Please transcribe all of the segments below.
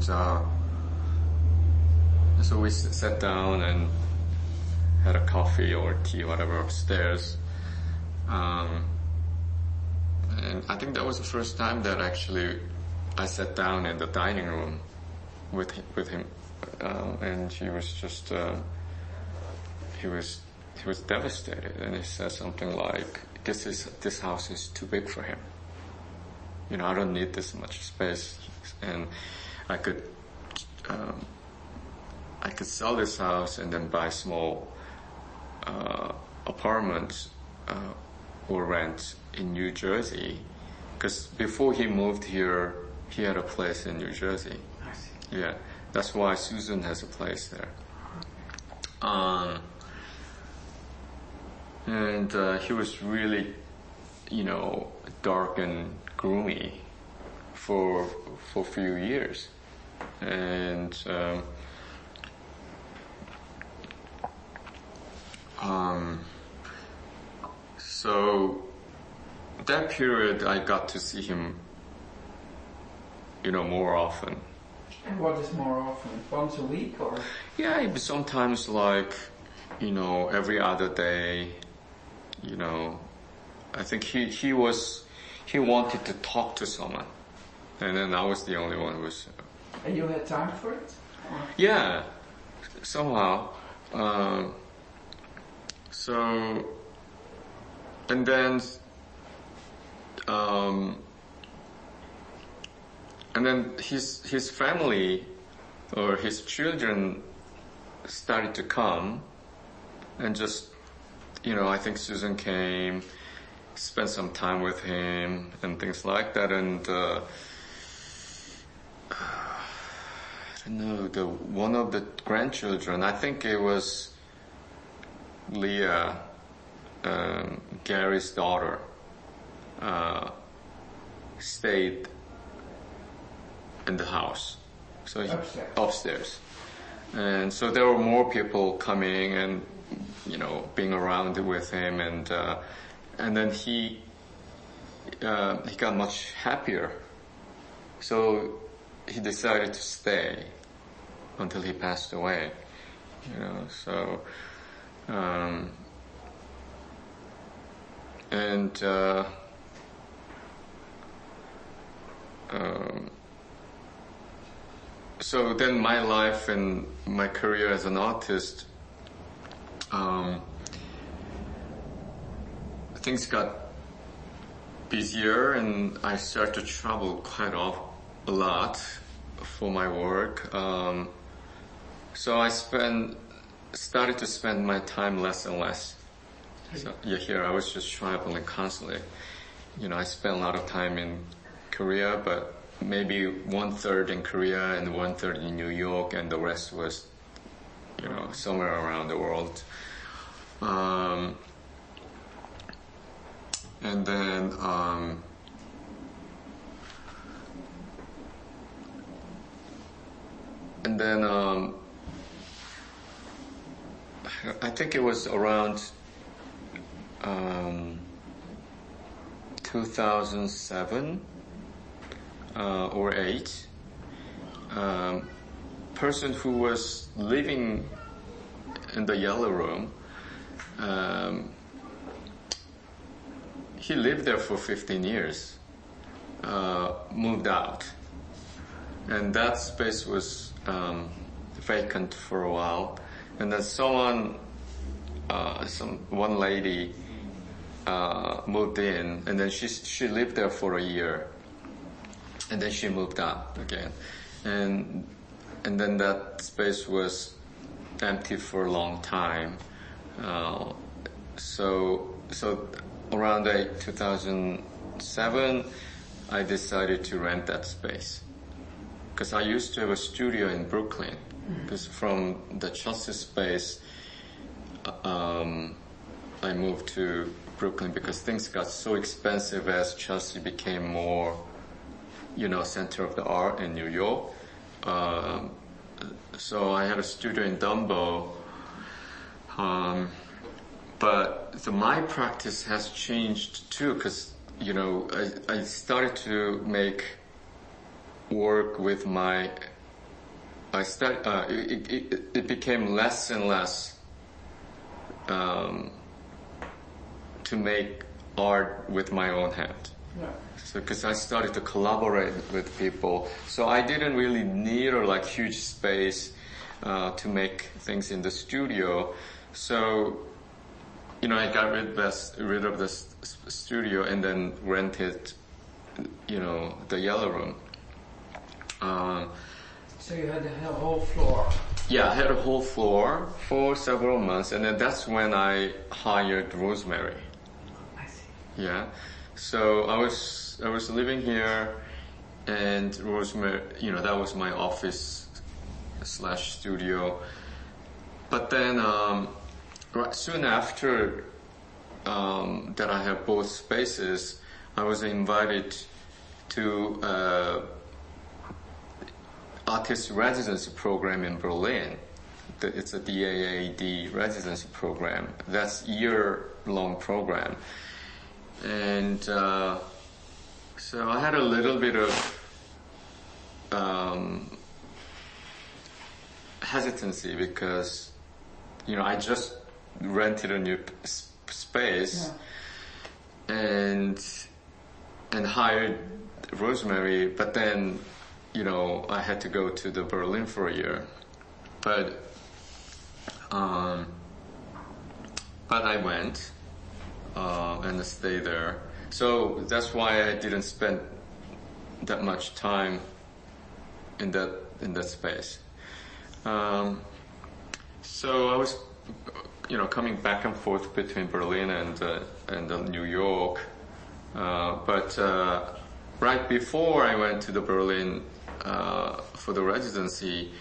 And so we sat down and had a coffee or tea, whatever, upstairs. And I think that was the first time that actually I sat down in the dining room with him. And he was just, he was devastated. And he said something like, this house is too big for him. You know, I don't need this much space. And I could sell this house and then buy small apartments or rent in New Jersey, because before he moved here, he had a place in New Jersey. I see. Yeah, that's why Susan has a place there. And he was really, you know, dark and gloomy for a few years, and so that period I got to see him, you know, more often. And what is more often? Once a week or? Yeah, sometimes like, you know, every other day, you know. I think he wanted to talk to someone, and then I was the only one who was. And you had time for it? Or? Yeah, somehow. So, and then his family or his children started to come, and just, you know, I think Susan came, spent some time with him and things like that, and I don't know, one of the grandchildren, I think it was Leah, Gary's daughter, stayed in the house. So upstairs. And so there were more people coming and, you know, being around with him, and then he got much happier. So he decided to stay until he passed away, you know, so, so then my life and my career as an artist, things got busier, and I started to travel quite a lot for my work. So I started to spend my time less and less. So here I was just traveling constantly. You know, I spent a lot of time in Korea, but maybe 1/3 in Korea and 1/3 in New York, and the rest was, you know, somewhere around the world. And then I think it was around 2007 or 8. Person who was living in the yellow room, he lived there for 15 years, moved out, and that space was vacant for a while, and then one lady moved in, and then she lived there for a year, and then she moved out again, and then that space was empty for a long time. So around 2007, I decided to rent that space, because I used to have a studio in Brooklyn. Because from the Chelsea space, I moved to Brooklyn because things got so expensive as Chelsea became more, you know, center of the art in New York. So I had a studio in Dumbo. But my practice has changed too, because, you know, I started to make work with my it became less and less to make art with my own hand. Yeah. So, because I started to collaborate with people, so I didn't really need a huge space to make things in the studio. So, I got rid of the studio and then rented, the Yellow Room. So you had the whole floor. Yeah, I had a whole floor for several months, and then that's when I hired Rosemary. I see. Yeah, so I was living here, and Rosemary, that was my office / studio. But then soon after that I had both spaces, I was invited to artist residency program in Berlin. It's a DAAD residency program. That's year-long program. And so I had a little bit of hesitancy because, I just rented a new space and hired Rosemary, but then I had to go to the Berlin for a year, but I went and stayed there. So that's why I didn't spend that much time in that space. So I was, coming back and forth between Berlin and New York, but right before I went to the Berlin for the residency,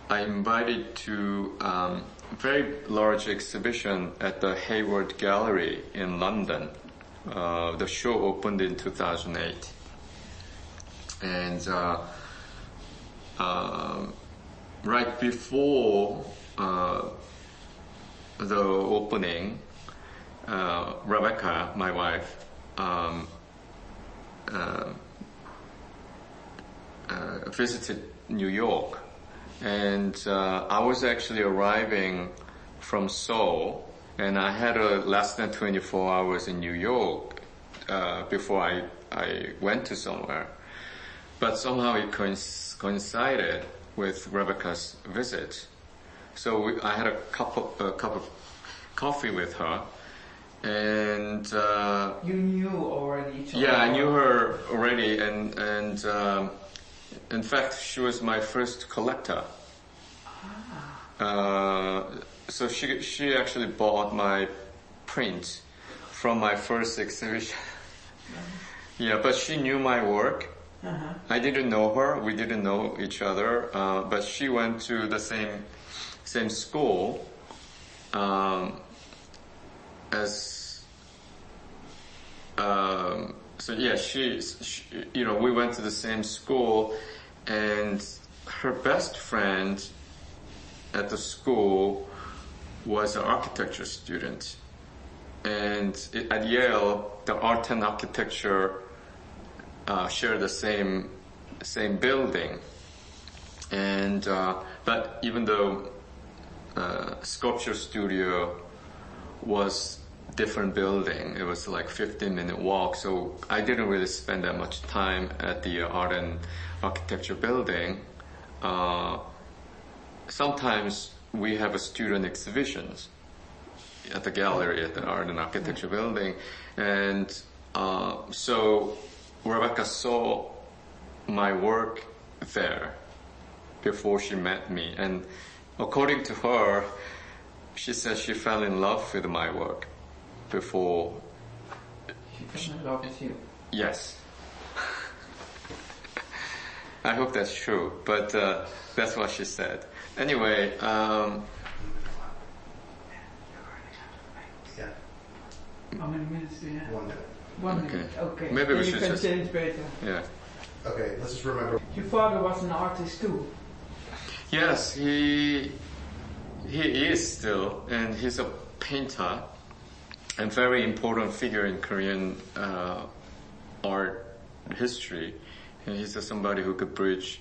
I invited to a very large exhibition at the Hayward Gallery in London. The show opened in 2008. And right before the opening, Rebecca, my wife, visited New York, and I was actually arriving from Seoul, and I had less than 24 hours in New York before I went to somewhere. But somehow it coincided with Rebecca's visit, so I had a cup of coffee with her. And you knew already each other? Yeah, I knew her already, and in fact, she was my first collector. So she actually bought my print from my first exhibition. Yeah, but she knew my work. I didn't know her. We didn't know each other. But she went to the same school as. So yeah, she, we went to the same school, and her best friend at the school was an architecture student. And at Yale, the art and architecture share the same building. And but even though sculpture studio was different building, it was like 15-minute walk, so I didn't really spend that much time at the art and architecture building. Sometimes we have a student exhibitions at the gallery at the art and architecture building, and so Rebecca saw my work there before she met me, and according to her, she said she fell in love with my work before. She fell in love with you? Yes. I hope that's true, but that's what she said. Anyway, How many minutes do you have? 1 minute. 1 minute, okay. Maybe we then should you can just- change better. yeah. Okay, let's just remember. Your father was an artist too? Yes, he is still, and he's a painter and very important figure in Korean art history. And he's somebody who could bridge